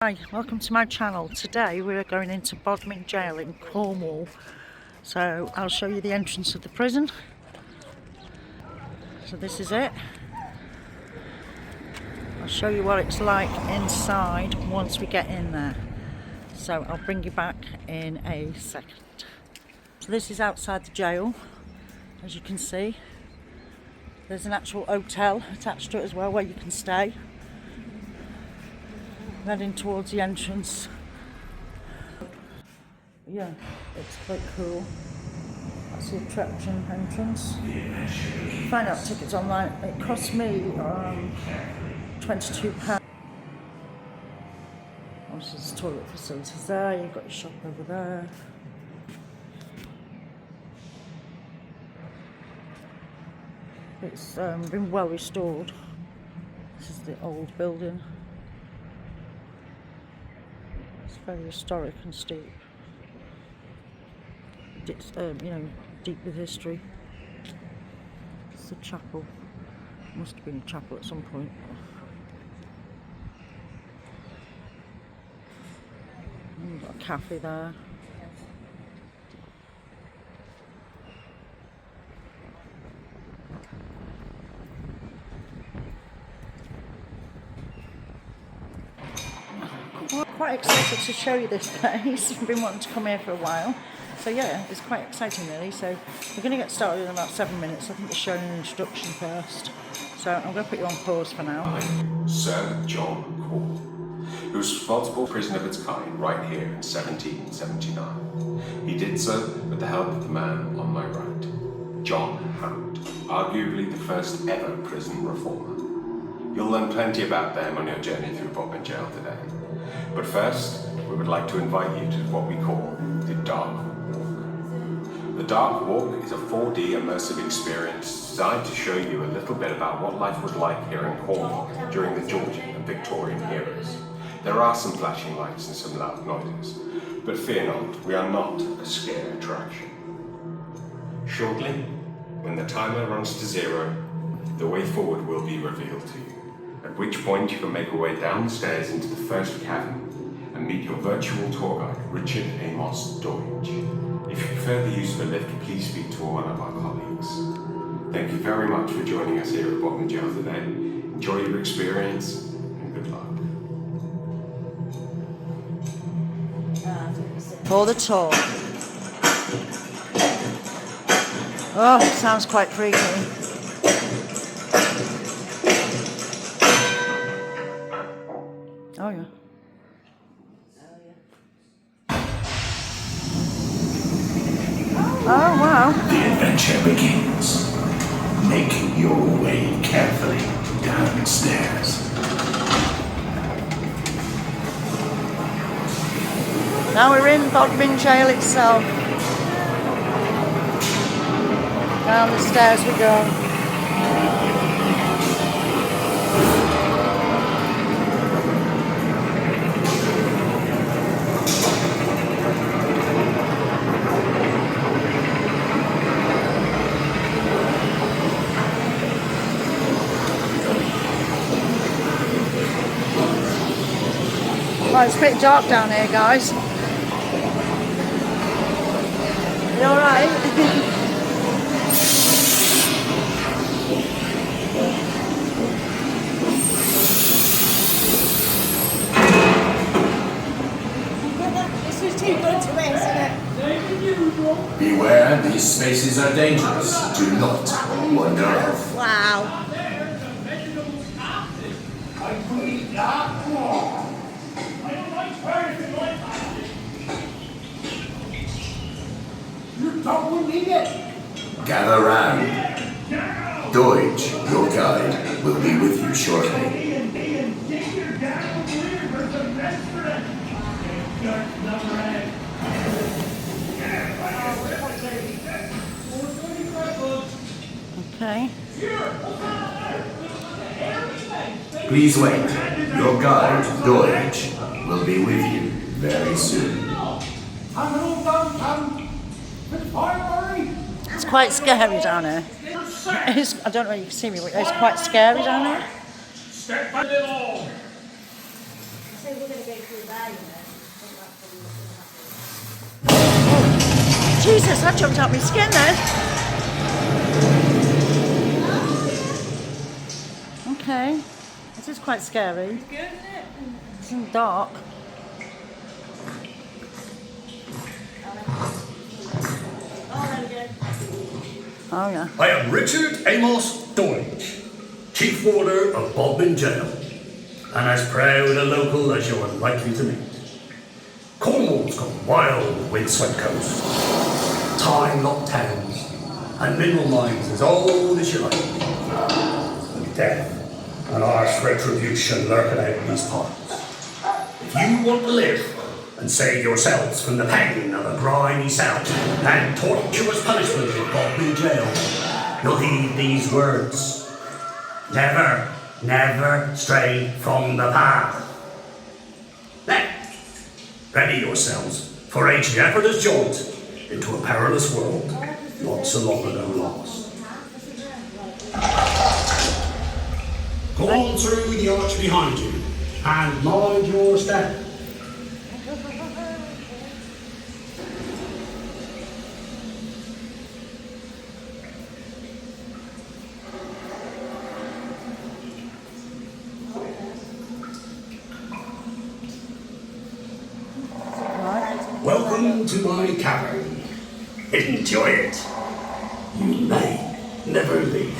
Hi, welcome to my channel. Today we're going into BODMIN jail in Cornwall. So I'll show you the entrance of the prison. So this is it. I'll show you what it's like inside once we get in there. So I'll bring you back in a second. So this is outside the jail, as you can see. There's an actual hotel attached to it as well where you can stay. Heading towards the entrance. Yeah, it's quite cool. That's the attraction entrance. Find out tickets online. It cost me £22. Obviously there's toilet facilities there, you've got your shop over there. It's been well restored. This is the old building. It's very historic and steep. It's deep with history. It's a chapel. Must have been a chapel at some point. We've got a cafe there. Well, I'm quite excited to show you this place. I've been wanting to come here for a while. So yeah, it's quite exciting really. So we're going to get started in about 7 minutes. I think it's showing an introduction first. So I'm going to put you on pause for now. Sir John Cornwall, who was responsible for a prison of its kind right here in 1779. He did so with the help of the man on my right, John Hammond, arguably the first ever prison reformer. You'll learn plenty about them on your journey through BODMIN jail today. But first, we would like to invite you to what we call the Dark Walk. The Dark Walk is a 4D immersive experience designed to show you a little bit about what life was like here in Cornwall during the Georgian and Victorian eras. There are some flashing lights and some loud noises, but fear not, we are not a scare attraction. Shortly, when the timer runs to 0, the way forward will be revealed to you, at which point you can make your way down the stairs into the first cavern and meet your virtual tour guide, Richard Amos Deutsch. If you prefer the use of a lift, please speak to one of our colleagues. Thank you very much for joining us here at BODMIN jail today. Enjoy your experience and good luck. For the tour. Oh, it sounds quite freaky. Oh yeah. Oh wow. The adventure begins. Make your way carefully downstairs. Now we're in BODMIN jail itself. Down the stairs we go. Well, it's pretty dark down here, guys. You alright? This was too good to miss, isn't it? Beware, these spaces are dangerous. Do not wander off. Wow. Gather round. Deutsch, your guide, will be with you shortly. Okay. Please wait. Your guide, Deutsch, will be with you very soon. It's quite scary down here. I don't know if you can see me, but it's quite scary down here. Say say we're going to go through there, you know. Jesus, that jumped out my skin then. Okay, this is quite scary. It's good, isn't it? It's in the dark. Oh, there we go. Oh yeah. I am Richard Amos Deutsch, Chief Warder of BODMIN Jail, and as proud a local as you are likely to meet. Cornwall's got wild, windswept coasts, time-locked towns, and mineral mines as old as you like. And death and harsh retribution lurking out in these parts. If you want to live and save yourselves from the pain of a grimy cell and torturous punishment of BODMIN Jail, you'll heed these words. Never, never stray from the path. Now, ready yourselves for a jeopardous jaunt into a perilous world not so long ago lost. Go on through the arch behind you and mind your step. Welcome to my cavern. Enjoy it. You may never leave.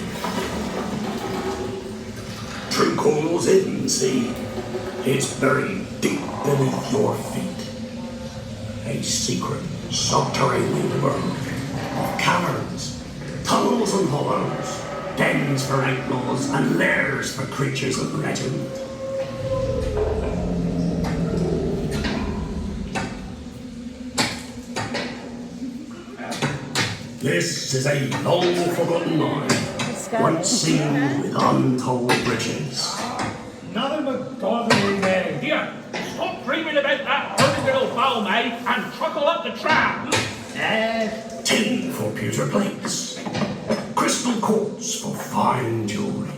True Cornwall's hidden, see? It's buried deep beneath your feet. A secret subterranean world of caverns, tunnels and hollows, dens for outlaws and lairs for creatures of legend. This is a long-forgotten mine, once seen with untold riches. Nothing but gobbling there. Here, stop dreaming about that hurting little foul maid and truckle up the trap. Tin for pewter plates, crystal quartz for fine jewellery,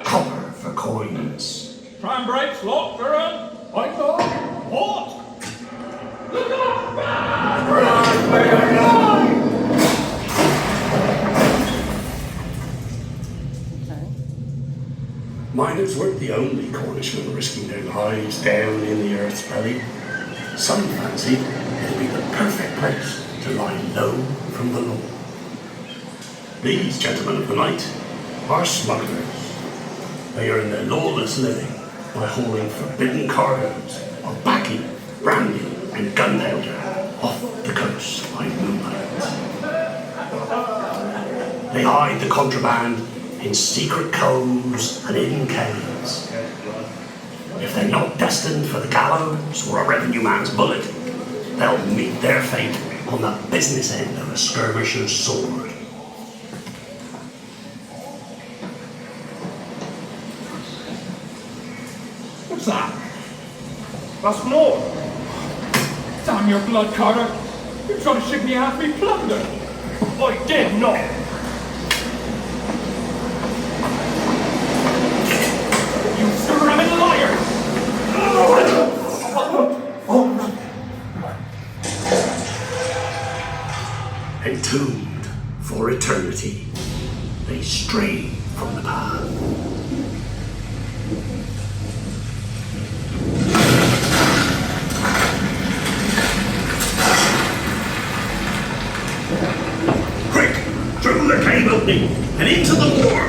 copper for coins. Tram brakes locked, Durham. I know. What? Look out! Miners weren't the only Cornishmen risking their lives down in the earth's belly. Some fancied it'd be the perfect place to lie low from the law. These gentlemen of the night are smugglers. They earn their lawless living by hauling forbidden cargoes of baccy, brandy, and gunpowder off the coast by moonlight. They hide the contraband in secret coves and hidden caves. If they're not destined for the gallows or a revenue man's bullet, they'll meet their fate on the business end of a skirmisher's sword. What's that? That's more. Damn your blood, Carter. You tried to ship me half me plunder. I did not. You screaming liar! Entombed for eternity, they stray from the path. Quick, through the cave opening and into the war.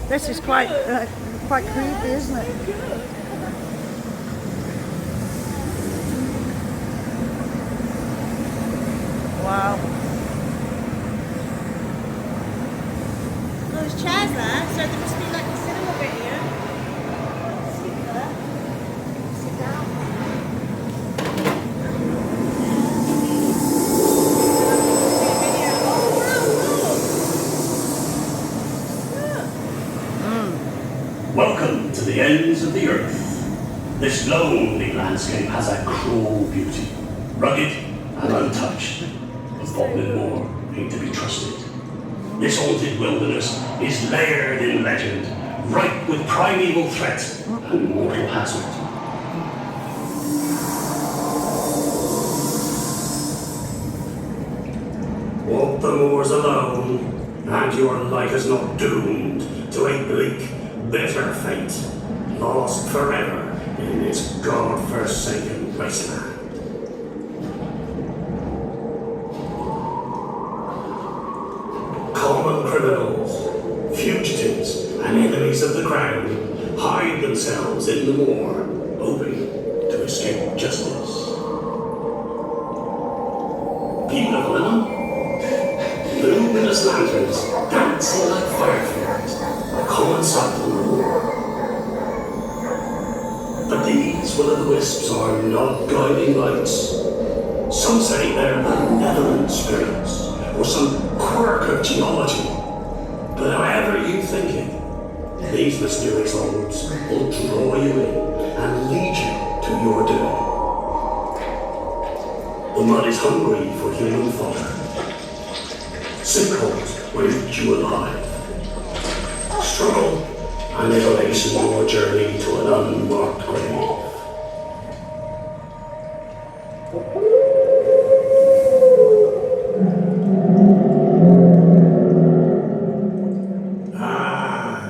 This is quite creepy, isn't it? Wow. Those chairs there, so there must be like a cinema bit here. Sit there. Sit down. Welcome to the ends of the earth. This lonely landscape has a cruel beauty, rugged and untouched. But BODMIN Moor ain't to be trusted. This haunted wilderness is layered in legend, ripe with primeval threat and mortal hazard. Walk the moors alone, and your life is not doomed to a bleak, bitter fate, lost forever in this god-forsaken wasteland. Common criminals, fugitives, and enemies of the crown hide themselves in the moor, hoping to escape justice. Beautiful enough? Luminous lanterns dancing like fireflies, a common sight on the moor. But these will-o'-the-wisps are not guiding lights. Some say they're benevolent spirits, or some quirk of geology. But however you think it, these mysterious orbs will draw you in and lead you to your doom. The mud is hungry for human fodder. Sinkholes will eat you alive. Struggle, and it'll hasten your journey to an unmarked grave.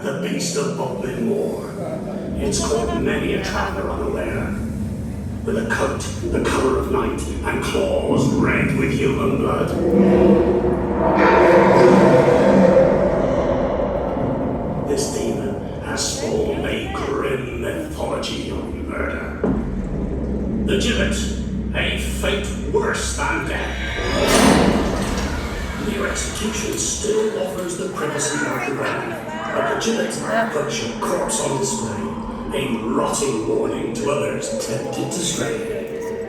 The beast of BODMIN Moor. It's caught many a traveler unaware. With a coat the colour of night and claws red with human blood. This demon has spawned a grim mythology of murder. The gibbet, a fate worse than death. Your execution still offers the privacy of the ground, but the gibbet puts your corpse on display, a rotting warning to others tempted to stray.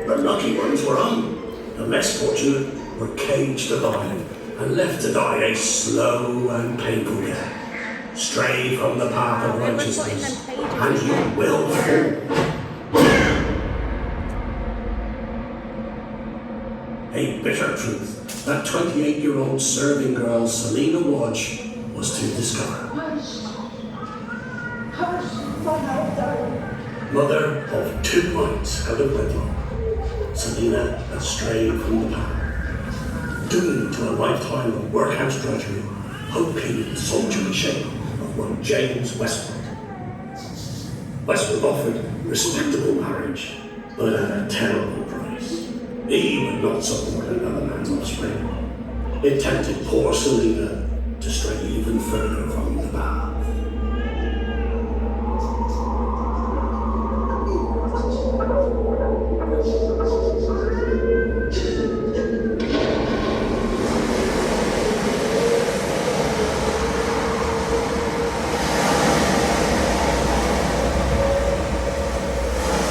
The lucky ones were hung, the less fortunate were caged alive and left to die a slow and painful death. Stray from the path of righteousness, and you will fall. A bitter truth that 28-year-old serving girl Selena Wadge was to discover. Mother of 2 months out of wedlock, Selena had strayed from the path, doomed to a lifetime of workhouse drudgery, hoping in the soldierly shape of one James Westwood. Westwood offered respectable marriage, but at a terrible price. He would not support another man's offspring. It tempted poor Selena to stray even further from the path.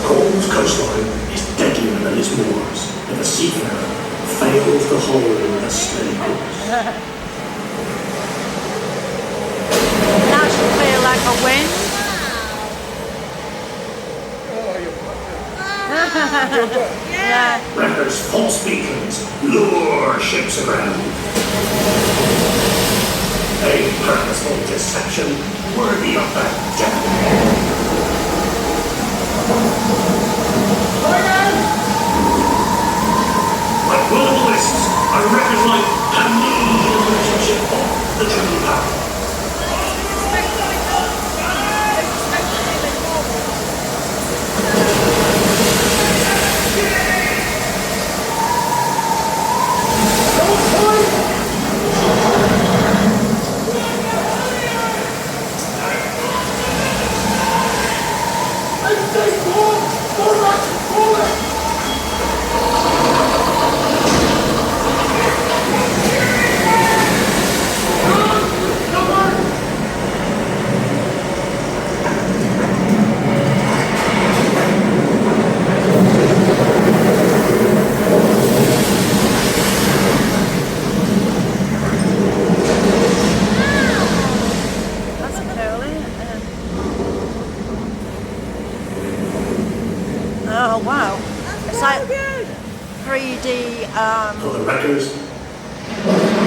Cornwall's coastline is deadlier than its moors, if a seafarer fails to hold a steady course. That should feel like a win. Yeah. Wreckers' false beacons lure ships aground. A purposeful deception worthy of that death. Like will-o'-the-wisps, our wreckers like have no relationship off the true path.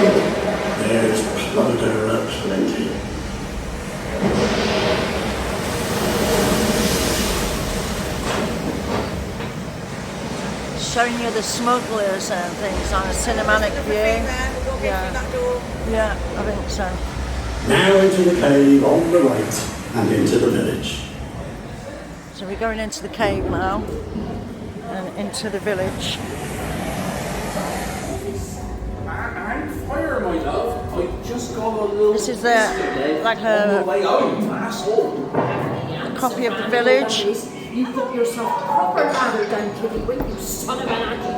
There's plunder aplenty. Showing you the smugglers and things on a cinematic view. Yeah, I think so. Now into the cave on the right and into the village. So we're going into the cave now and into the village. And fire, my love. I just got a little. This is like a way home. That's all. copy of the village. You got yourself proper ladder down, Kitty, when you son of an anti.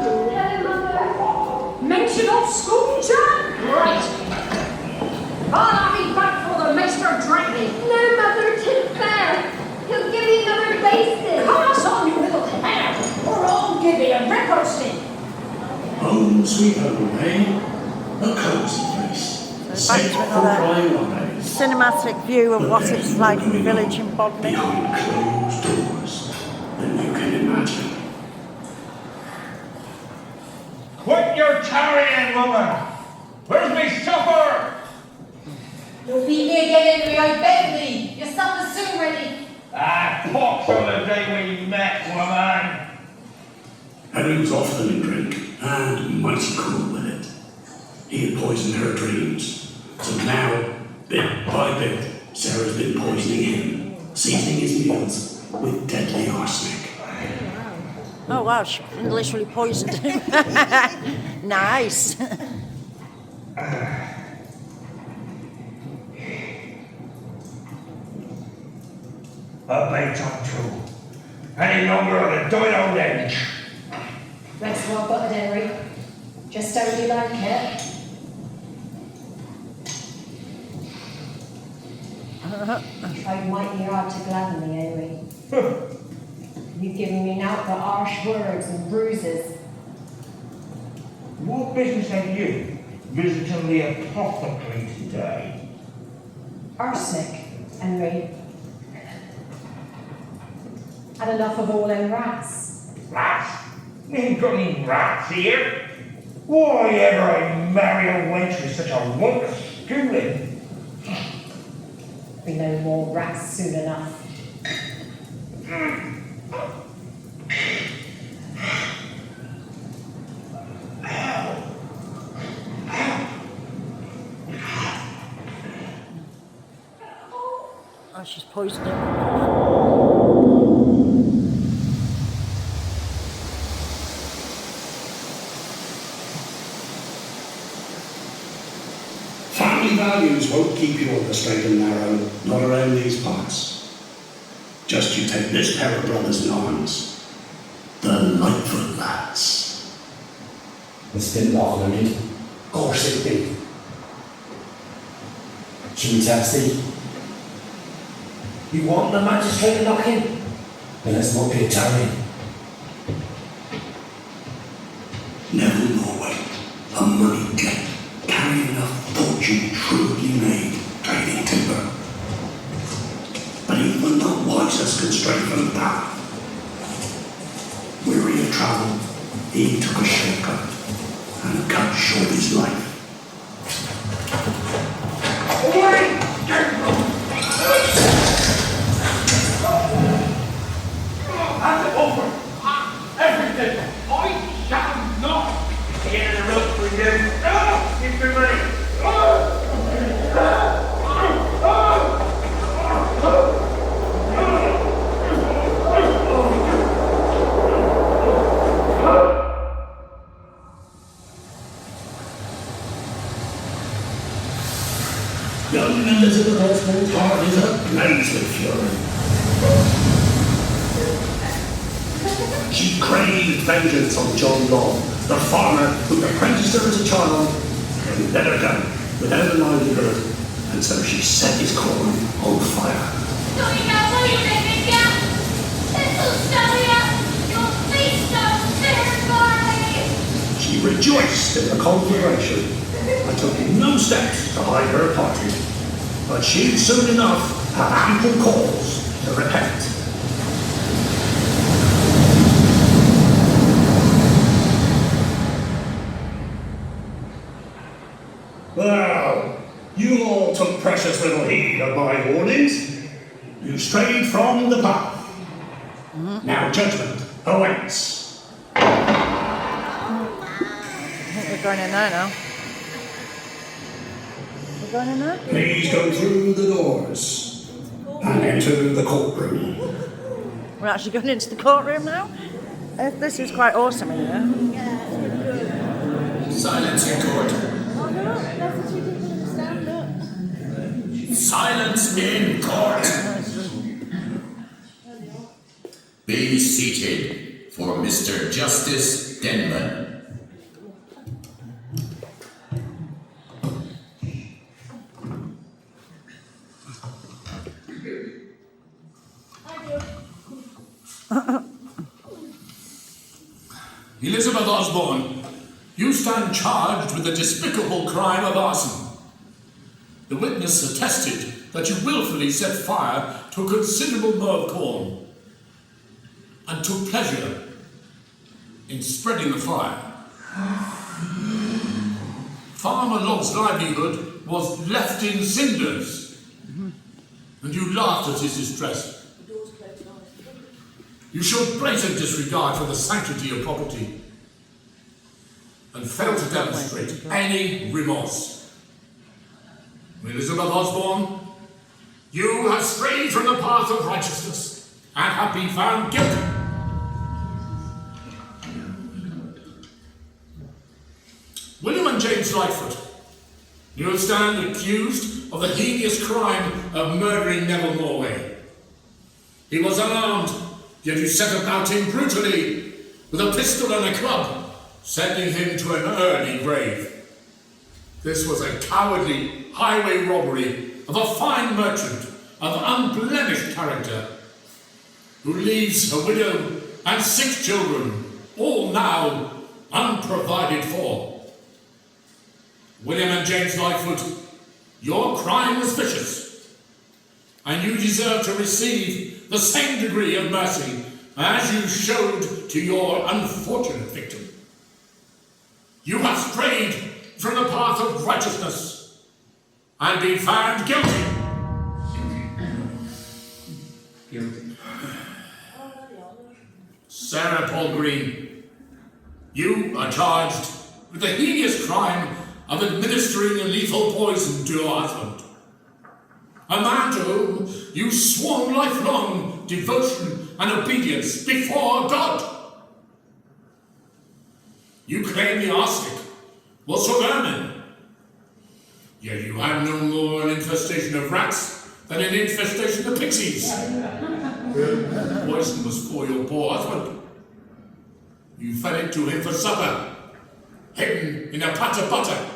Mention of school, John? Right. I'll be back for the Meister Dragon. No, Mother, 'tis fair. He'll give me another basin. Pass on, you little hare, or I'll give you a rip roasting. Home sweet home, eh? A cozy place. Back Safe to from another prying eyes. cinematic view of what it's like in the village in Bodmin. Behind closed doors than you can imagine. Quit your tarrying, woman! Where's me supper? You'll beat me again, Henry, I beg thee. Your supper's soon ready. Ah, pox on the day we met, woman! Henry was off the drink and mighty cool with it. He had poisoned her dreams. So now, bit by bit, Sarah's been poisoning him, seasoning his meals with deadly arsenic. Oh wow, she literally poisoned him. Nice. A bait on two. Any longer on a dying old age. Rest well buttered, Henry. Just how you like it. Tried mighty hard to gladden me, Henry. You've given me naught but harsh words and bruises. What business have you visiting the apothecary today? Arsenic, Henry. Had enough of all them rats. Rats? We ain't got any rats here. Why ever I marry a wench with such a want of schooling? Be no more rats soon enough. Oh, she's poisoned him. Family values won't keep you on the straight and narrow, not around these parts. Just you take this pair of brothers in arms, the Lightfoot lads. It's been laughing at me. Of course it be. Should we test thee? You want the magistrate knocking? Then let's not be tarrying. Neville Norway, a money jet, carrying a fortune truly made, trading timber. But even the wisest could stray from the path. Weary of travel, he took a shortcut and cut short his life. Hand it over! Everything! I shall not get in the rope for you! Give me money! Young Elizabeth Oswald's heart is ablaze with fury. She craved vengeance on John Long, the farmer who apprenticed her as a child, and let her go without a livelihood, and so she set his corn on fire. She rejoiced in the conflagration and took no steps to hide her party, but she'd soon enough have ample cause to repent. Well, you all took precious little heed of my warnings. You strayed from the path. Now judgment awaits. I think we're going in there now. We're going in there? Please go through the doors and enter the courtroom. We're actually going into the courtroom now? This is quite awesome in here. Silence in court. Oh no, that's the two people in the stand up. Silence in court. Be seated for Mr. Justice Denman. Elizabeth Osborne, you stand charged with the despicable crime of arson. The witness attested that you willfully set fire to a considerable mow of corn and took pleasure in spreading the fire. Farmer Logg's livelihood was left in cinders, and you laughed at his distress. You showed blatant disregard for the sanctity of property and failed to demonstrate any remorse. Elizabeth Osborne, you have strayed from the path of righteousness and have been found guilty. William and James Lightfoot, you stand accused of the heinous crime of murdering Neville Norway. He was unarmed, yet you set about him brutally with a pistol and a club, sending him to an early grave. This was a cowardly highway robbery of a fine merchant of unblemished character, who leaves a widow and 6 children, all now unprovided for. William and James Lightfoot, your crime was vicious, and you deserve to receive the same degree of mercy as you showed to your unfortunate victim. You have strayed from the path of righteousness and been found guilty. Sarah Paul Green, you are charged with the heinous crime of administering a lethal poison to your husband, a man to whom you swore lifelong devotion and obedience before God. You claim the arsenic was for vermin, yet you had no more an infestation of rats than an infestation of pixies. The poison was for your poor husband. You fed it to him for supper, hidden in a pat of butter.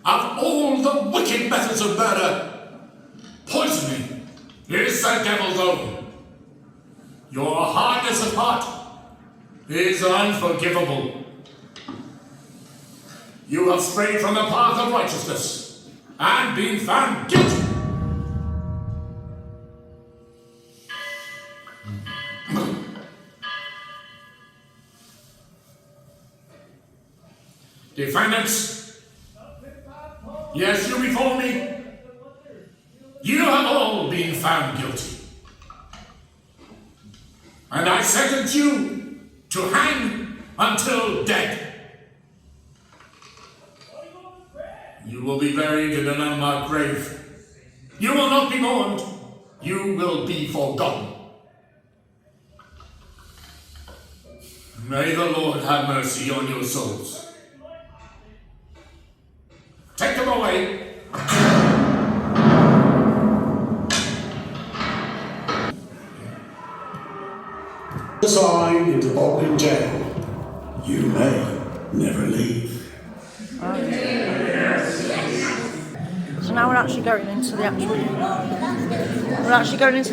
Of all the wicked methods of murder, poisoning is the devil's own. Your hardness of heart is unforgivable. You have strayed from the path of righteousness and been found guilty. Defendants, yes, you before me, you have all been found guilty. And I sentence you to hang until dead. You will be buried in an unmarked grave. You will not be mourned. You will be forgotten. May the Lord have mercy on your souls. Take them away. Assigned into BODMIN jail. You may never leave. So now we're actually going into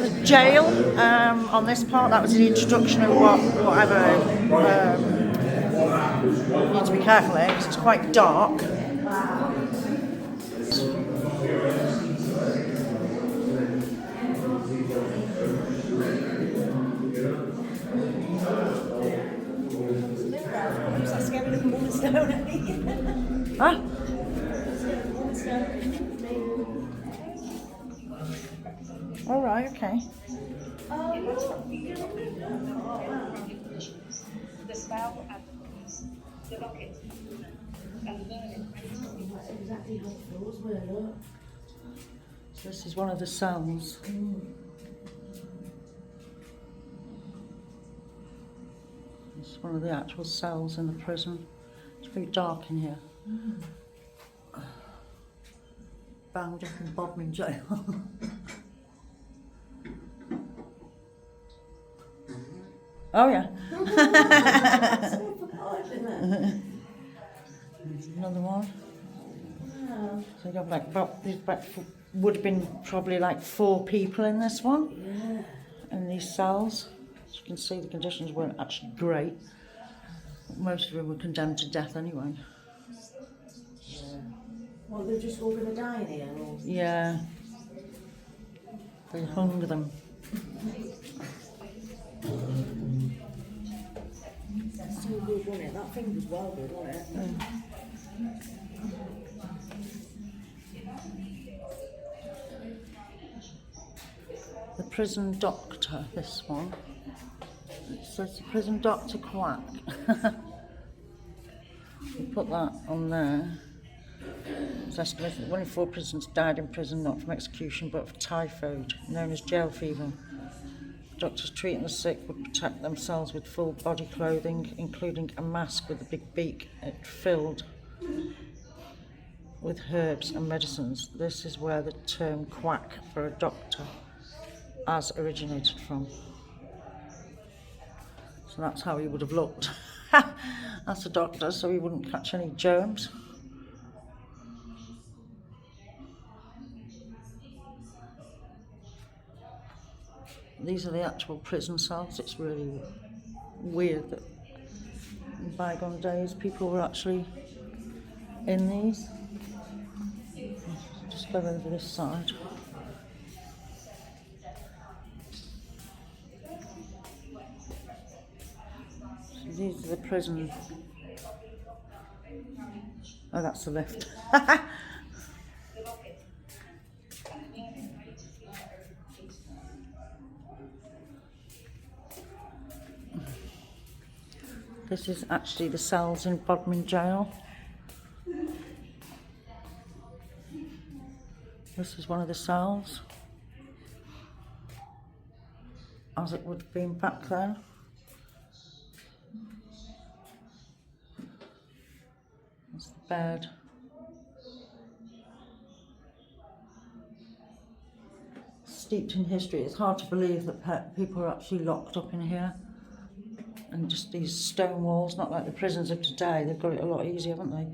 the jail on this part. That was the introduction of whatever. You need to be careful here because it's quite dark. I'm so scared of the woman's down at me. Ah, all right, okay. The spell and the police, the bucket, and the burning. Exactly how it feels, look. So this is one of the cells. It's one of the actual cells in the prison. It's very dark in here. Bound up in Bodmin jail. Oh yeah. There's another one. So you got like would have been probably like 4 people in this one. In these cells. As you can see, the conditions weren't actually great. Most of them were condemned to death anyway. Well, they're just all going to die in here, or? Yeah. They hung them. That's so good, wasn't it? That thing was well good, wasn't it? The prison doctor, this one. It says the prison doctor quack. We put that on there. It's estimated that 1 in 4 prisoners died in prison not from execution but of typhoid, known as jail fever. Doctors treating the sick would protect themselves with full body clothing, including a mask with a big beak filled with herbs and medicines. This is where the term quack for a doctor has originated from. So that's how he would have looked as a doctor, so he wouldn't catch any germs. These are the actual prison cells. It's really weird that in bygone days people were actually in these. Just go over this side. So these are the prison. Oh, that's the lift. This is actually the cells in Bodmin jail. This is one of the cells, as it would have been back then. There's the bed. Steeped in history. It's hard to believe that people are actually locked up in here. And just these stone walls, not like the prisons of today. They've got it a lot easier, haven't they?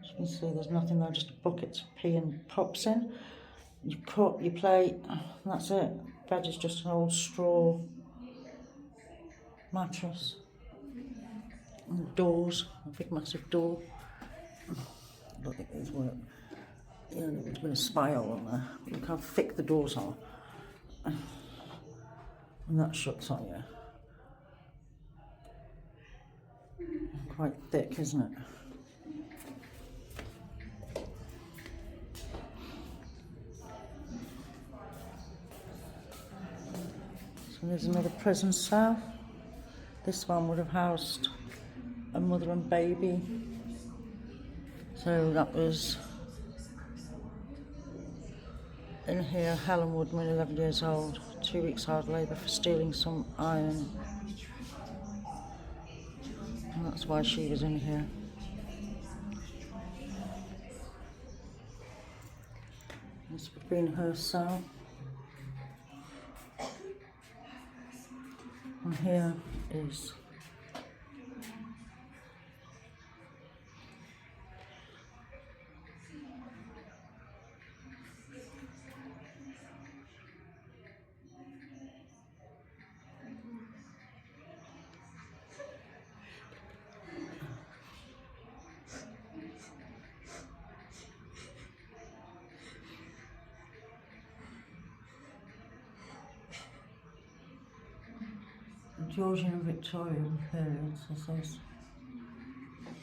As you can see, there's nothing there, just a bucket to pee and pops in. Your cup, your plate, and that's it. Bed is just an old straw mattress. And the doors, a big massive door. I don't think these work. Yeah, there's been a spiral on there. Look how thick the doors are. And that shuts on you. Quite thick, isn't it? So there's another prison cell. This one would have housed a mother and baby. So that was in here, Helen Woodman, 11 years old, 2 weeks hard labour for stealing some iron. And that's why she was in here. This would have been her cell. And here is Georgian and Victorian periods, as those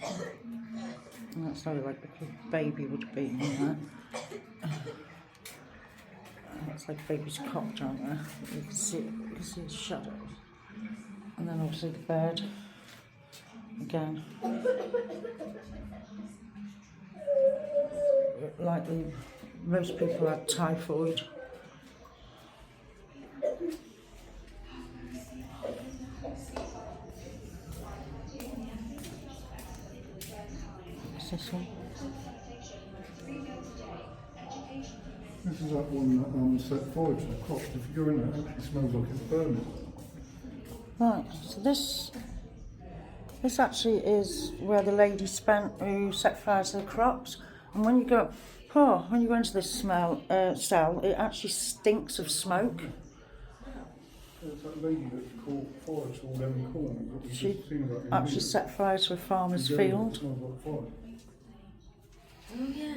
And that's how like a baby would be in there. That's like a baby's cot down there. You can see the shadows. And then obviously the bed. Again. Likely most people had typhoid. What's this one? This is that one that set fire to the crops. If you go in there, it actually smells like it's burning. Right, so this actually is where the lady spent who set fire to the crops. And when you go into this cell, it actually stinks of smoke. It's that lady that caught fire to all them corn. What we've She just seen about in actually the set fire to a farmer's video. field. It smells like fire.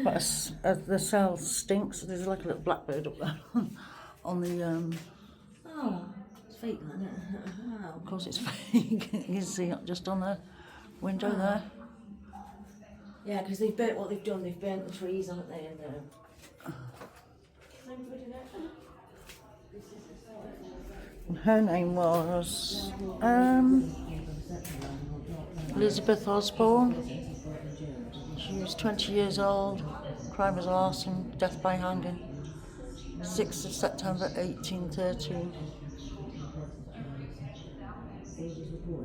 But the cell stinks. There's like a little blackbird up there on the. Oh, it's fake, isn't it? Wow. Of course, it's fake. You can see it just on the window there. Yeah, because they've burnt what they've done. They've burnt the trees, haven't they? And her name was Elizabeth Osborne. She was 20 years old. Crime was arson, death by hanging. 6th of September 1813.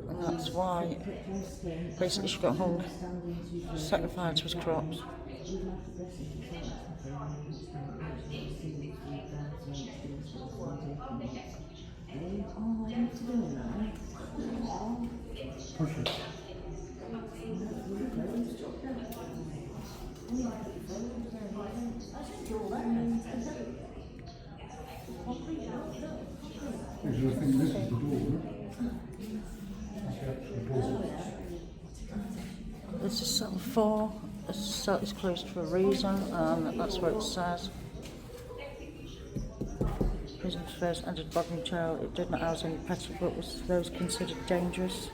And that's why basically she got hung, set fire to his crops. Push it. Actually, I think this is the door, isn't it? That's the actual door. This is cell 4. This cell is closed for a reason, and that's what it says. Prison first entered BODMIN jail. It did not house any petty, but was those considered dangerous.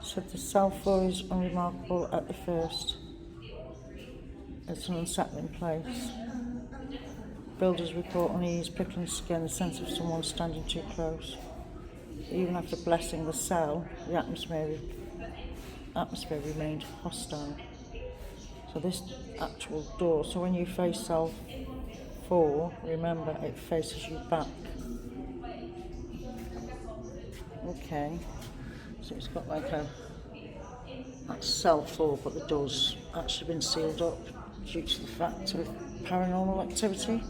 So the cell 4 is unremarkable at the first. It's an unsettling place. Builders report unease, prickling skin, the sense of someone standing too close. Even after blessing the cell, the atmosphere remained hostile. So this actual door, so when you face cell 4, remember it faces you back. Okay, so it's got like that's cell 4, but the door's actually been sealed up due to the fact of paranormal activity.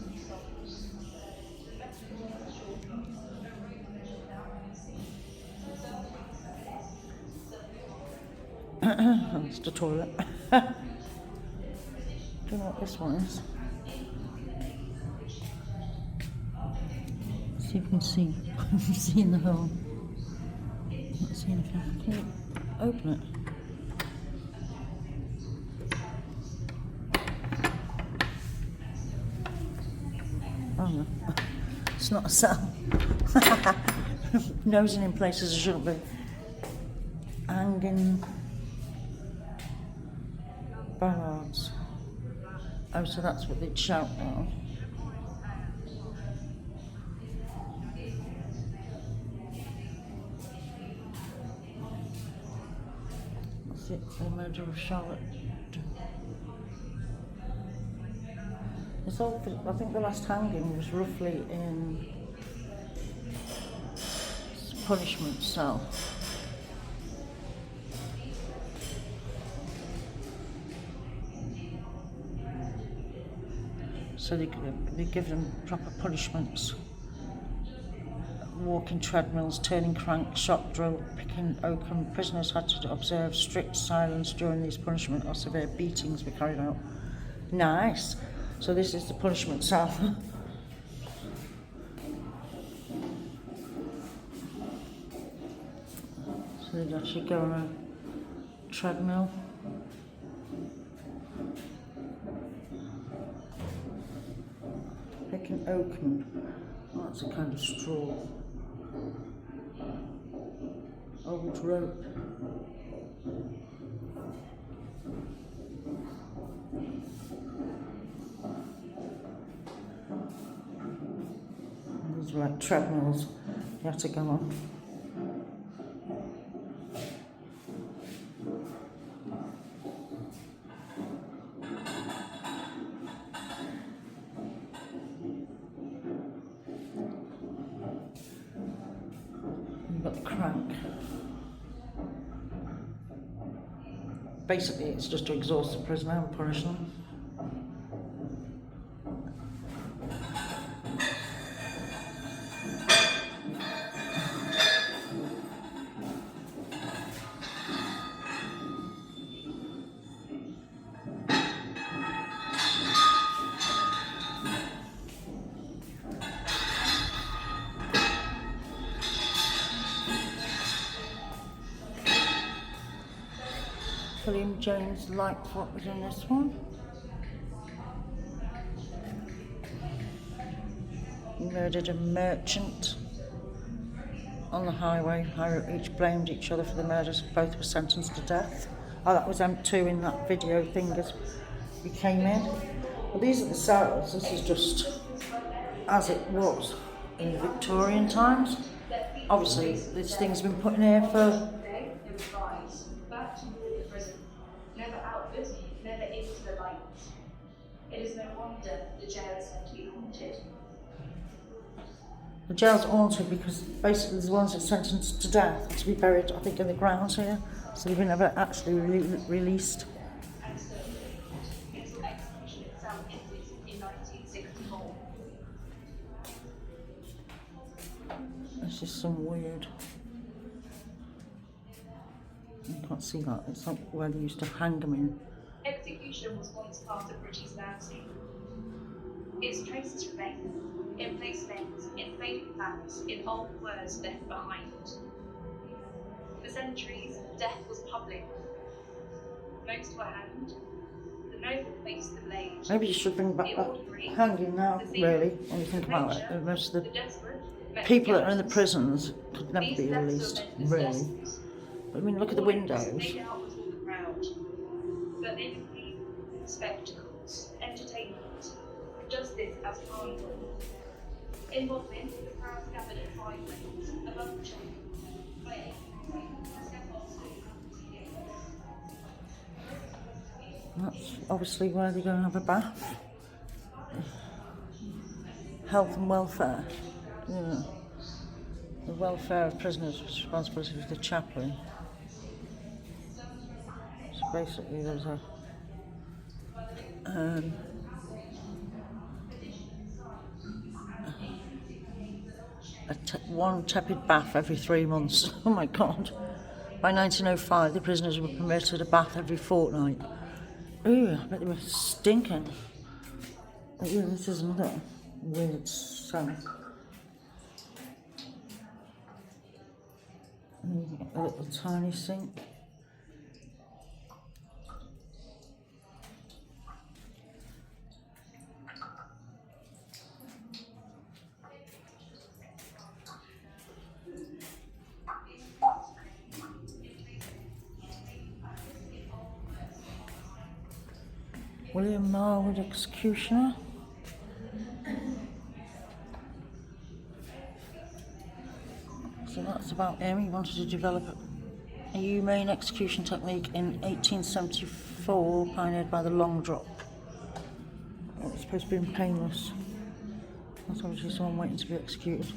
That's the toilet. Don't know what this one is. See if you can see. See in the hole. Not see anything. Can you open it? Oh no, it's not a cell. Nosing in places it shouldn't be. Hanging ballads. Oh, so that's what they'd shout now. That's it, the murder of Charlotte. It's all, I think the last hanging was roughly in punishment cell. So they give them proper punishments. Walking treadmills, turning crank, shock drill, picking oakum. Prisoners had to observe strict silence during these punishment or severe beatings were carried out. Nice. So this is the punishment cell. So they'd actually go on a treadmill. Picking oakum. That's a kind of straw. Old rope. These are like treadmills you have to go on. You've got the crank. Basically, it's just to exhaust the prisoner and punish them. William James Lightfoot was in this one. He murdered a merchant on the highway. Each blamed each other for the murders. Both were sentenced to death. Oh, that was M2 in that video thing as we came in. Well, these are the cells. This is just as it was in Victorian times. Obviously, this thing's been put in here for never outward, never into the light. It is no wonder the jail is said to be haunted. the jail's haunted because basically the ones that are sentenced to death are to be buried, I think, in the grounds here, so they've been never actually released. And so, until execution itself ended in 1964. It's just some weird. You can't see that. It's like where they used to hang them in. Execution was once part of British landscape. Its traces remain in place names, in faded maps, in old words left behind. For centuries, death was public. Most were hanged. The noble faced the blade. Maybe you should bring back that hanging now, really, when you think about it. Most of the people that are in the prisons could never be released, really. I mean, look at the windows. Made out before the crowd, but they became spectacles, entertainment, justice as carnival. In BODMIN, the crowds gathered at 5 lanes, above the chapel. That's obviously where they're going to have a bath. Health and welfare. Yeah. The welfare of prisoners was responsibility of the chaplain. So basically there's one tepid bath every 3 months. Oh my God. By 1905 the prisoners were permitted a bath every fortnight. Ooh, I bet they were stinking. Oh, yeah, this is another weird sound. A little tiny sink. William Marwood, executioner. So that's about him. He wanted to develop a humane execution technique in 1874, pioneered by the long drop. It's supposed to be painless. That's obviously someone waiting to be executed.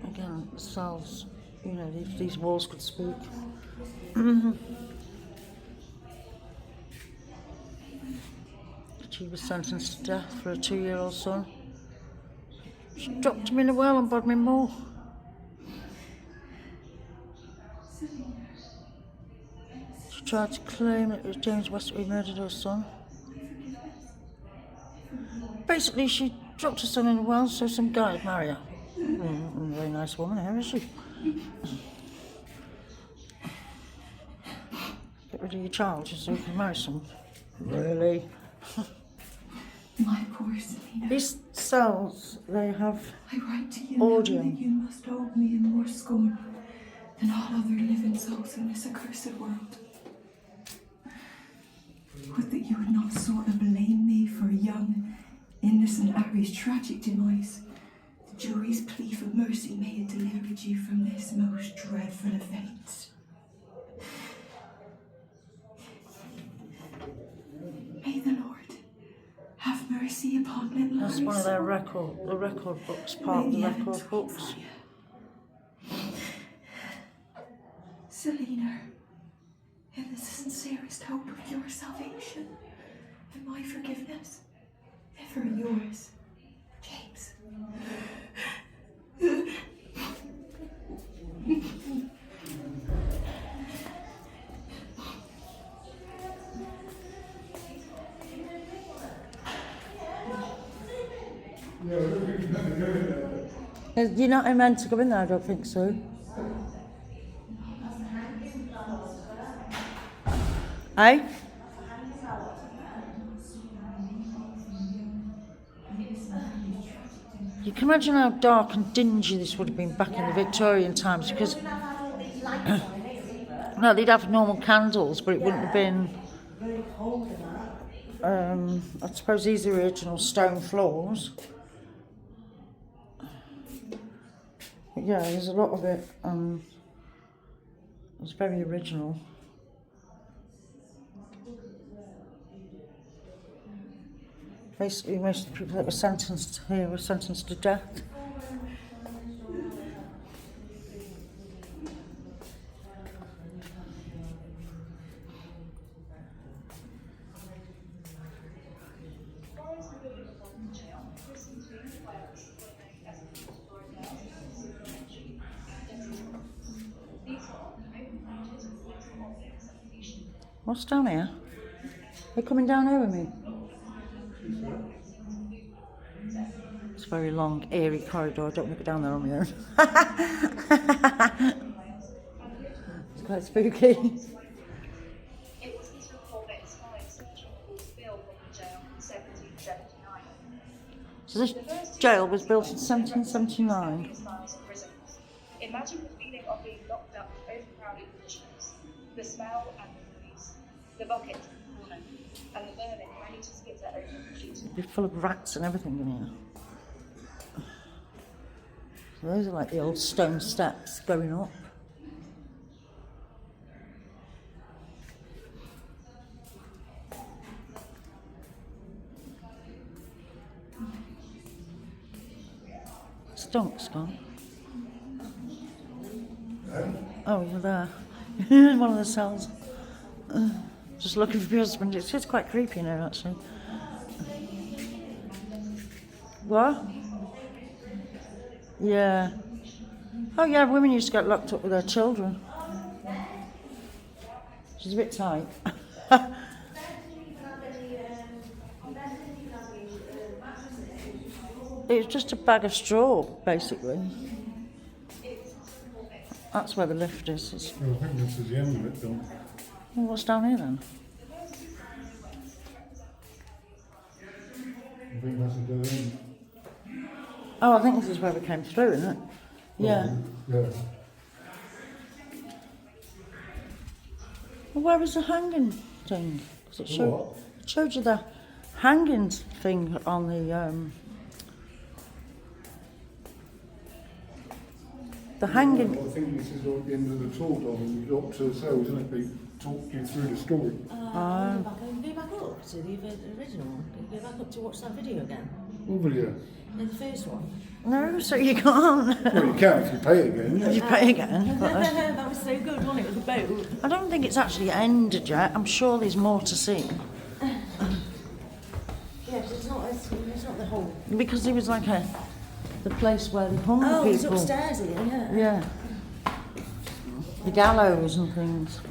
Again, cells, you know, these walls could speak. She was sentenced to death for a 2-year-old son. She dropped him in a well on BODMIN Moor. She tried to claim that it was James Westwood who murdered her son. Basically, she dropped her son in a well so some guy would marry her. A very nice woman here, is she? Get rid of your child just so you can marry someone. Really? My poor Selena. These cells, they have I write to you now audio. that you must hold me in more scorn than all other living souls in this accursed world. Would that you would not sort of blame me for young, innocent Harry's tragic demise. The jury's plea for mercy may have delivered you from this most dreadful of fates. May the Lord have mercy upon little That's Harry's one of their soul. the record books, part of the record books. Selina, in the sincerest hope of your salvation and my forgiveness, ever yours, James. You're not meant to go in there, I don't think so. Eh? You can imagine how dark and dingy this would have been back in the Victorian times, because no, they'd have normal candles, but it wouldn't have been. I suppose these are the original stone floors. But yeah, there's a lot of it. It's very original. Basically, most of the people that were sentenced here were sentenced to death. What's down here? They're coming down here with me. It's a very long, airy corridor. I don't want to go down there on my own. It's quite spooky. It was this report that inspired Sergeant Paul's bill from the jail in 1779. So this jail was built in 1779. Imagine the feeling of being locked up in overcrowded conditions, the smell and the noise, the bucket in the corner, and the vermin ready to skip their open sheet. They're full of rats and everything in here. So those are like the old stone steps going up. Stonk's gone. Oh, you're there. In one of the cells. Just looking for your husband. It's quite creepy now, actually. What? Yeah. Oh, yeah, women used to get locked up with their children. She's a bit tight. It's just a bag of straw, basically. That's where the lift is. I think this is the end of it, though. Well, what's down here then? I think that's a dead end. Oh, I think this is where we came through, isn't it? Yeah. Yeah. Well, where was the hanging thing? 'Cause it showed you the hanging thing on the hanging. Well, I think this is like the end of the tour, darling. You got up to the cells, isn't it? They talked you through the story. Go back up to the original one. Go back up to watch that video again. What video? No, the first one. No, so you can't. Well, you can if you pay again. If you pay again. But, That was so good, wasn't it, with the boat? I don't think it's actually ended yet. I'm sure there's more to see. Yeah, because it's not the whole. Because there was like the place where they hung Oh, it's people. upstairs again, yeah. Yeah. The gallows and things.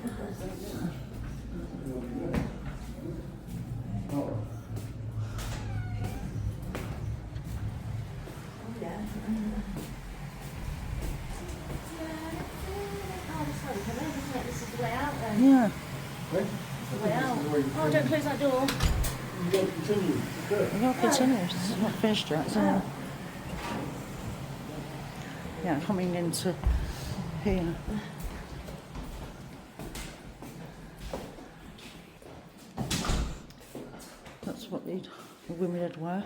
Yeah. Okay? Way out. Oh, don't close that door. You got to continue. Yeah. We've got to continue. It's not finished yet, so yeah, coming into here. That's what the women would wear.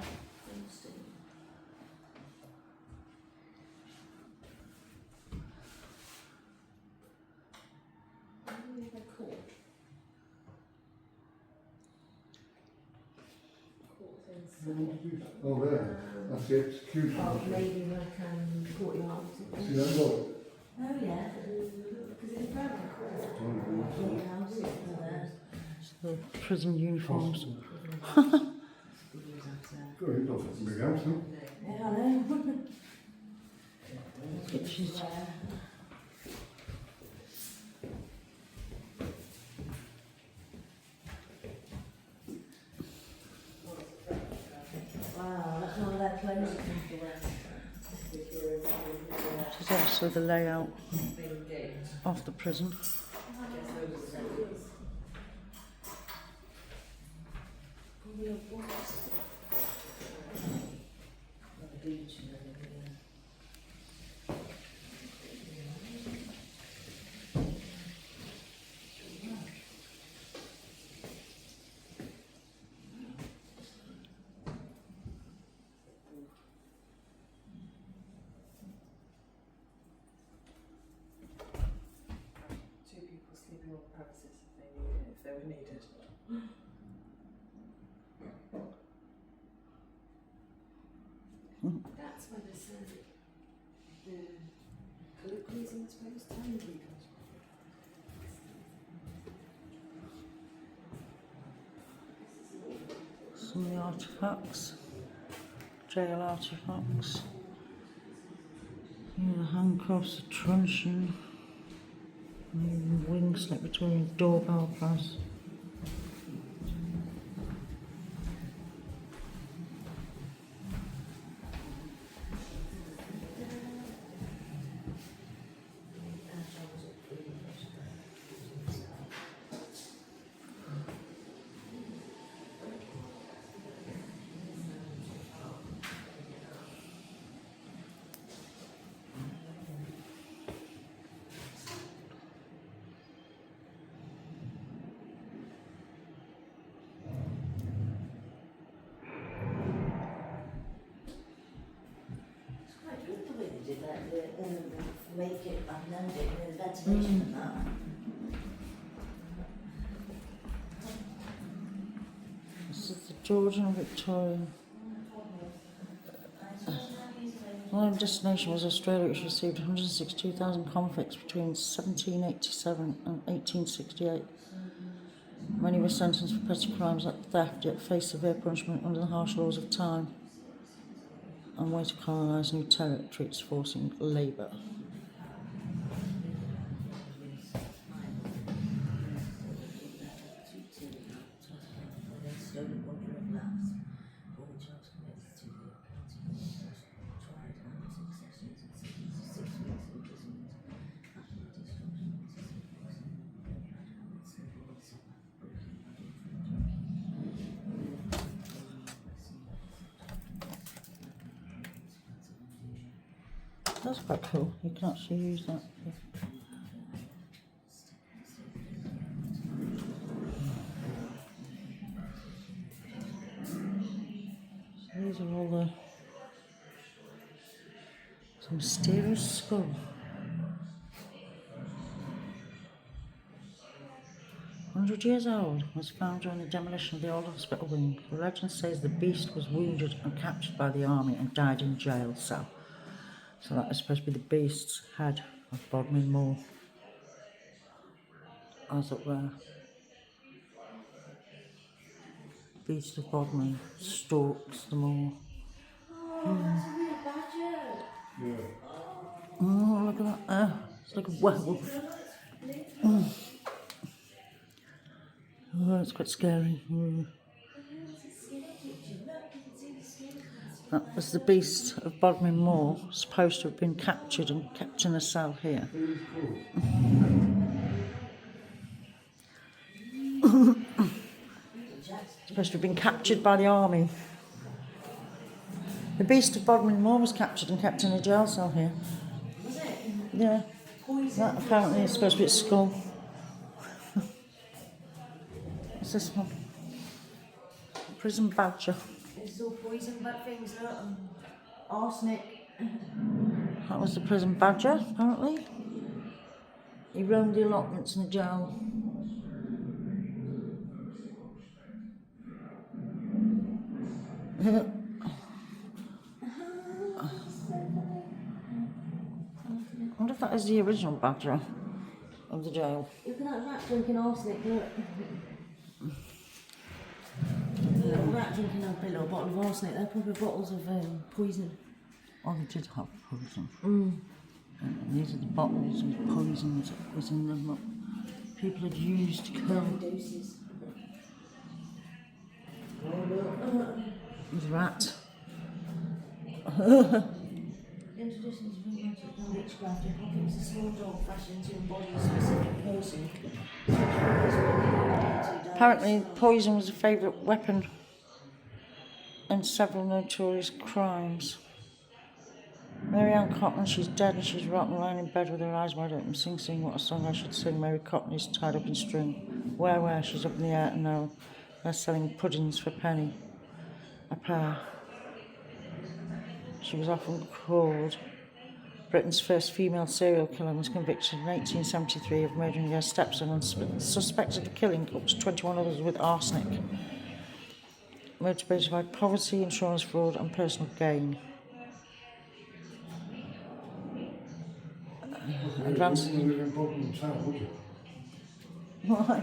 Oh, there. That's the execution. Oh, maybe like courtyard. See that boy? Oh yeah, because it's very courthouse there. It's the prison uniforms. Good, it doesn't big house, huh? Yeah, I know. Pictures. Wow, that's all that clothes. This is also the layout of the prison. Two people sleeping on the premises if they were needed. That's why they said the colloquialism, I suppose, telling people. Some of the artifacts, jail artifacts. Yeah, the handcuffs, the truncheon, and the wing slip between the doorbell press. Did that, make it unload it with ventilation and that. This is the Georgian and Victorian. One destination was Australia, which received 162,000 convicts between 1787 and 1868. Many were sentenced for petty crimes like theft, yet faced severe punishment under the harsh laws of time and way to colonise new territories, forcing labour. That's quite cool. You can actually use that. So these are all the some mysterious skull. "100 years old, was found during the demolition of the old hospital wing. The legend says the beast was wounded and captured by the army and died in jail cell." So that is supposed to be the beast's head of Bodmin Moor, as it were. Beast of Bodmin stalks the moor. Oh, look at that. It's like a werewolf. Oh, it's quite scary. That was the beast of Bodmin Moor, supposed to have been captured and kept in a cell here. Supposed to have been captured by the army The beast of Bodmin Moor was captured and kept in a jail cell here. Was it? Yeah. That apparently is supposed to be its skull. What's this one? Prison badger. It's all poison bad things, arsenic. That was the prison badger, apparently. He roamed the allotments in the jail. I wonder if that is the original badger of the jail. Look at that rat drinking arsenic, look. The little rat drinking a little bottle of arsenic, they're probably bottles of poison. Oh, they did have poison. And these are the bottles with poisons that was in them that people had used to kill. Doses. The rat. Introducing to magic and witchcraft, your pocket is a small doll fashioned to embody a specific person. Apparently, poison was a favourite weapon in several notorious crimes. Mary Ann Cotton, she's dead and she's rotten, lying in bed with her eyes wide open. Sing, sing, what a song I should sing. Mary Cotton is tied up in string. Where, she's up in the air and now they're selling puddings for a penny a pair. She was often called Britain's first female serial killer and was convicted in 1873 of murdering her stepson and suspected of killing up to 21 others with arsenic, motivated by poverty, insurance fraud and personal gain. Advanced. You wouldn't live in Bodmin Town, would you? Why?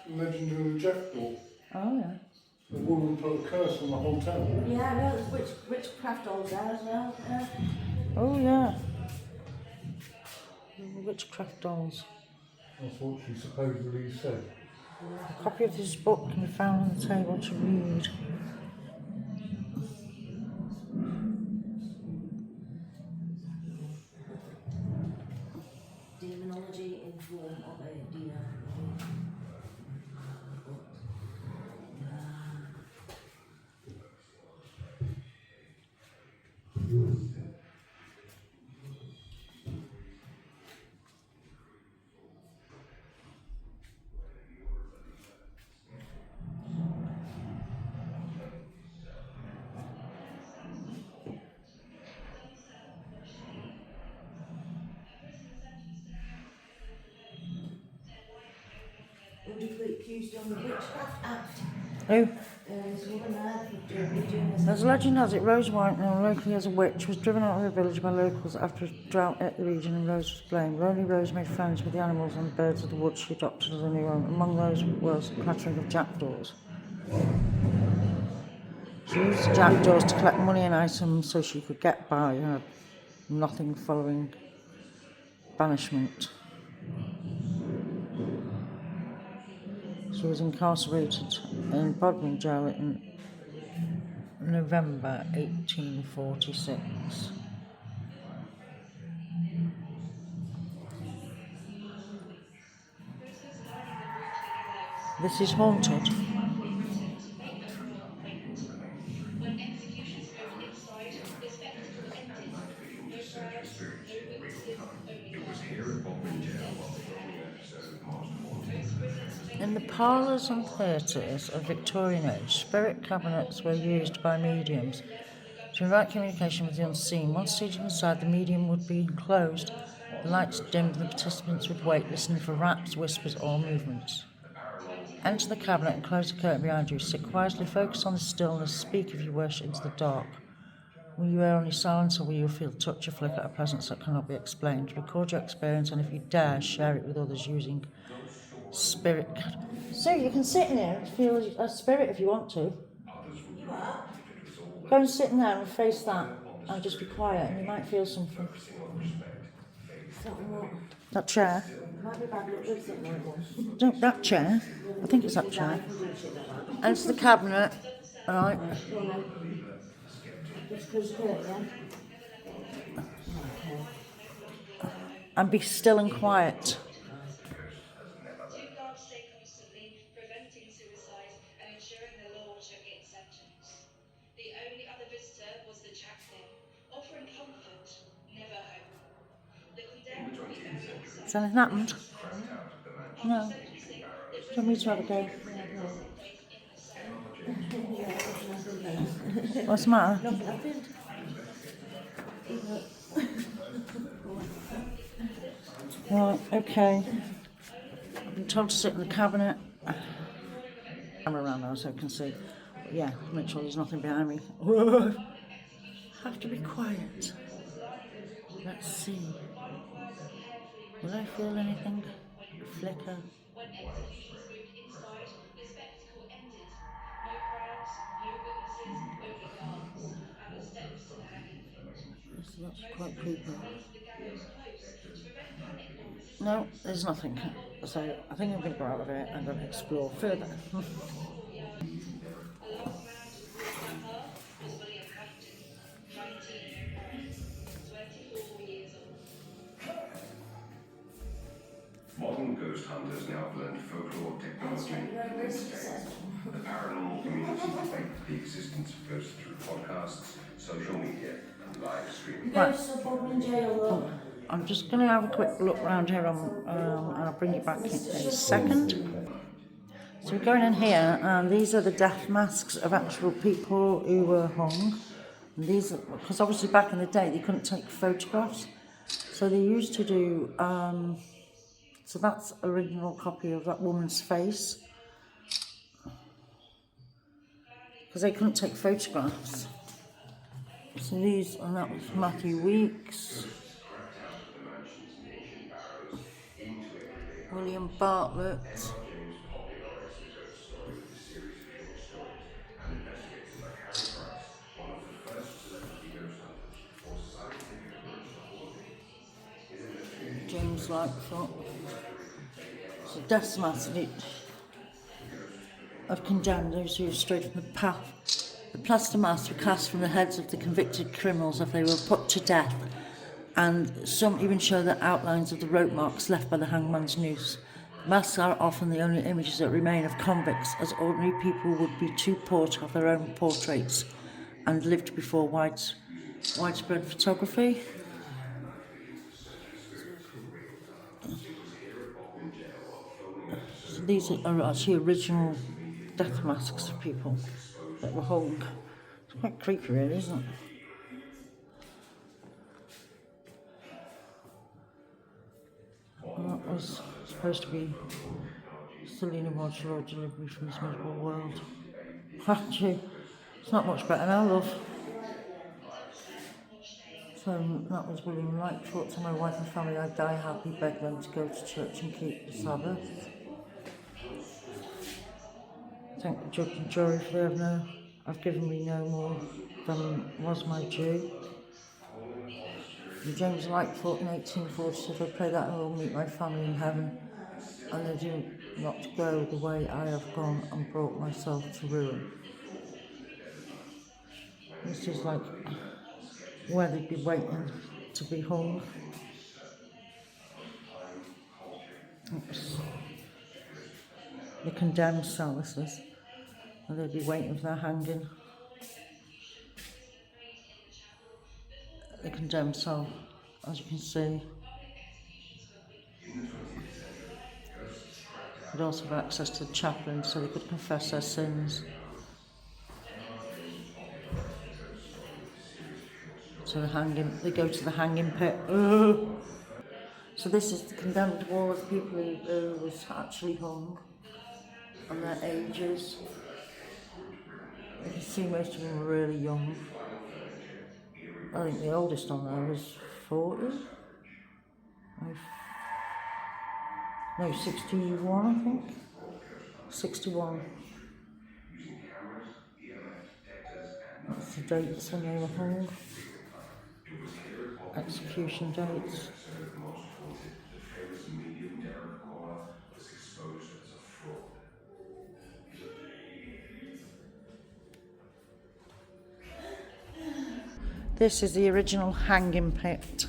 Legend of the Jackdaw. Oh, yeah. The woman put a curse on the whole town. Yeah, no, there's witchcraft dolls there as well. Oh, yeah. Witchcraft dolls. That's what she supposedly said. A copy of this book can be found on the table to read. Demonology in form of a demon. Accused on the Witchcraft Act. Who? This woman there doing this. As legend has it, Rose White, known locally as a witch, was driven out of her village by locals after a drought hit the region and Rose was blamed. Lonely Rose made friends with the animals and the birds of the woods she adopted as a new home. Among those was the clattering of jackdaws. She used the jackdaws to collect money and items so she could get by, nothing following banishment. She was incarcerated in Bodmin Jail in November 1846. This is haunted. In the parlours and theatres of Victorian age, spirit cabinets were used by mediums to invite communication with the unseen. Once seated inside, the medium would be enclosed, the lights dimmed, and the participants would wait, listening for raps, whispers, or movements. Enter the cabinet and close the curtain behind you. Sit quietly, focus on the stillness, speak if you wish into the dark. Will you hear only silence, or will you feel touch or flicker, a presence that cannot be explained? Record your experience, and if you dare, share it with others using spirit. So you can sit in there and feel a spirit if you want to. Go and sit in there and face that and just be quiet and you might feel something. That chair. No, that chair. I think it's that chair. Enter the cabinet. Alright. And be still and quiet. Preventing suicide and ensuring the law took its sentence. The only Has anything happened? No. Do you want me to have a go? What's the matter? Nothing. Right, okay. I've been told to sit in the cabinet. I'm around now so I can see. But yeah, make sure there's nothing behind me. Have to be quiet. Let's see. Will I feel anything? A flicker? That's quite creepy. No, there's nothing. So I think I'm going to go out of it and going to explore further. Modern ghost hunters now blend folklore technology with tales. The paranormal community debates the existence of ghosts through podcasts, social media, and live streaming. Ghosts of Bodmin Jail, though. I'm just going to have a quick look around here and I'll bring you back in a second. So we're going in here and these are the death masks of actual people who were hung. And these, because obviously back in the day they couldn't take photographs. So they used to do, so that's an original copy of that woman's face. Because they couldn't take photographs. So these, and that was Matthew Weeks. William Bartlett. James Lightfoot. So death masks have condemned those who have strayed from the path. The plaster masks were cast from the heads of the convicted criminals if they were put to death, and some even show the outlines of the rope marks left by the hangman's noose. Masks are often the only images that remain of convicts, as ordinary people would be too poor to have their own portraits and lived before widespread photography. So these are actually original death masks of people that were hung. It's quite creepy really, isn't it? And that was supposed to be Selena Modular delivery from this miserable world. Actually, it's not much better now, love. So that was William Lightfoot. To my wife and family, I die happy, beg them to go to church and keep the Sabbath. Thank the judge and jury for they have given me no more than was my due. And James Lightfoot in 1840 said, I pray that I will meet my family in heaven, and they do not go the way I have gone and brought myself to ruin. This is like where they'd be waiting to be hung. Oops. The condemned cell, this is. And they'd be waiting for their hanging. The condemned cell, as you can see. They'd also have access to the chaplain so they could confess their sins. So they go to the hanging pit. So this is the condemned wall of people who was actually hung and their ages. You can see most of them were really young. I think the oldest on there was 40. No, 61 I think. 61. That's the dates when they were hung. Execution dates. This is the original hanging pit.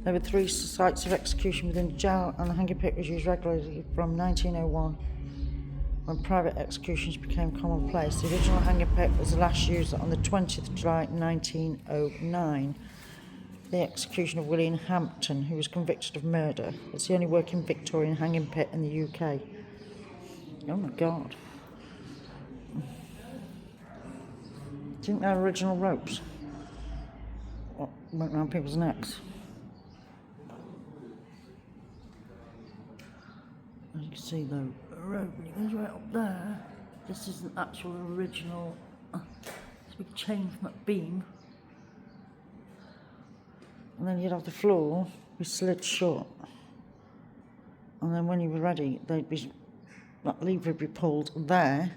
There were 3 sites of execution within the jail, and the hanging pit was used regularly from 1901, when private executions became commonplace. The original hanging pit was last used on the 20th of July 1909. the execution of William Hampton, who was convicted of murder. It's the only working Victorian hanging pit in the UK. Oh my God. Do you think they're original ropes? What went around people's necks? As you can see, the rope goes right up there. This is an actual original. It's a big chain from that beam. And then you'd have the floor be slid shut. And then when you were ready, they'd be, that lever would be pulled there.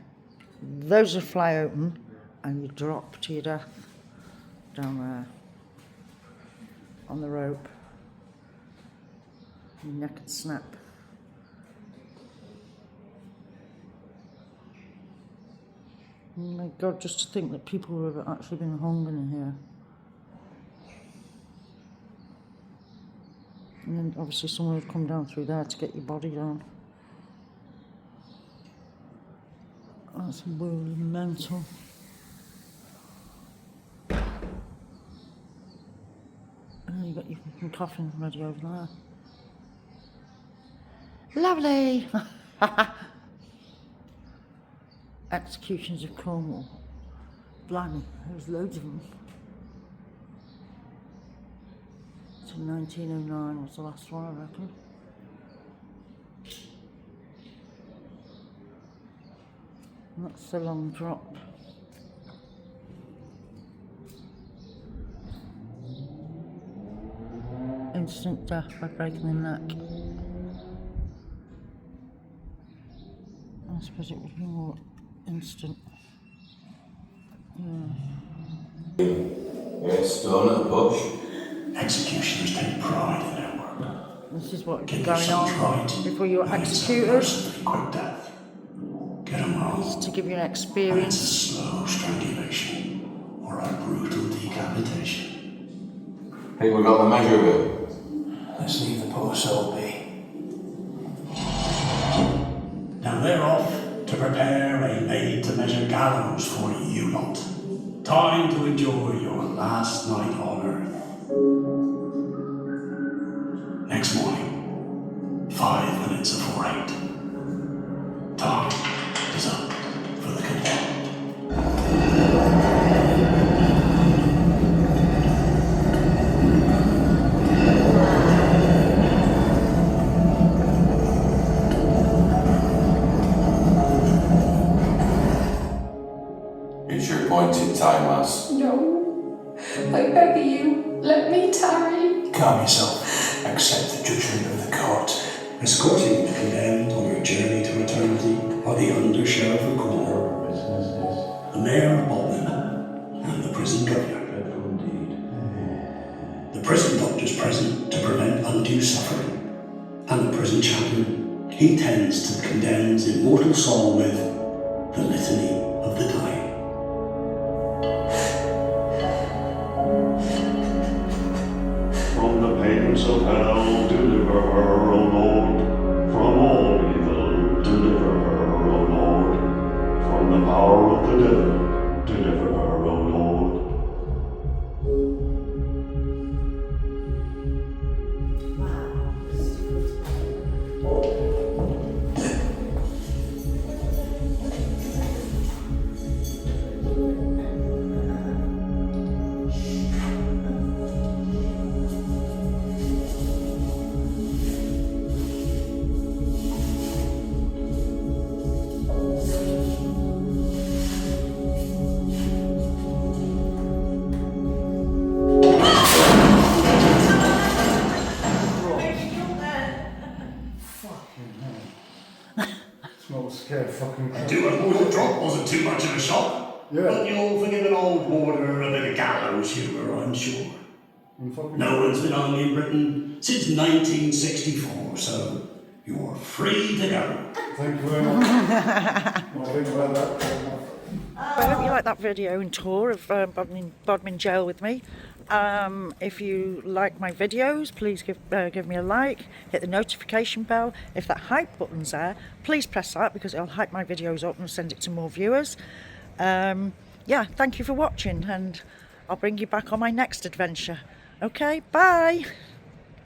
Those would fly open, and you drop to your death down there on the rope. Your neck would snap. Oh my God, just to think that people have actually been hung in here. And then obviously someone would come down through there to get your body down. That's really mental. And you got your fucking coffin ready over there. Lovely! Executions of Cornwall. Blimey, there's loads of them. So 1909 was the last one, I reckon. And that's the long drop. Instant death by breaking the neck. I suppose it would be more instant. Yeah. Yes, stone at the bush. Executioners take pride in their work. This is what was going on before you were executed. Quick death. Get them wrong. This is to give you an experience. It's a slow strangulation or a brutal decapitation. Hey, we got the measure of it. Let's leave the poor soul be. Now they're off to prepare a made-to-measure gallows for you lot. Time to enjoy your last night on earth. Next morning, 5 minutes before 8. Time is up for the condemned. It's your appointed time, lass. No, I beg of you, let me tarry. Calm yourself. Accept the judgment of the court. Escorting the condemned on your journey to eternity are the Under-Sheriff of Cornwall, the Mayor of BODMIN, and the prison governor. The prison doctors present to prevent undue suffering, and the prison chaplain, he tends to the condemned's immortal soul with the Litany of the Dying. From the pains of hell, deliver her, O Lord. From all evil, deliver her, O Lord. From the power of the devil, deliver her, O Lord. Scared fucking crap. The drop wasn't too much of a shock. Yeah. But you'll forgive an old warder a bit of gallows humour, I'm sure. No one's been hung in Britain since 1964, so you're free to go. Thank you very much. I'll think about that. I hope you like that video and tour of BODMIN Jail with me. If you like my videos, please give me a like, hit the notification bell. If that hype button's there, please press that because it'll hype my videos up and send it to more viewers. Yeah, thank you for watching, and I'll bring you back on my next adventure. Okay, bye.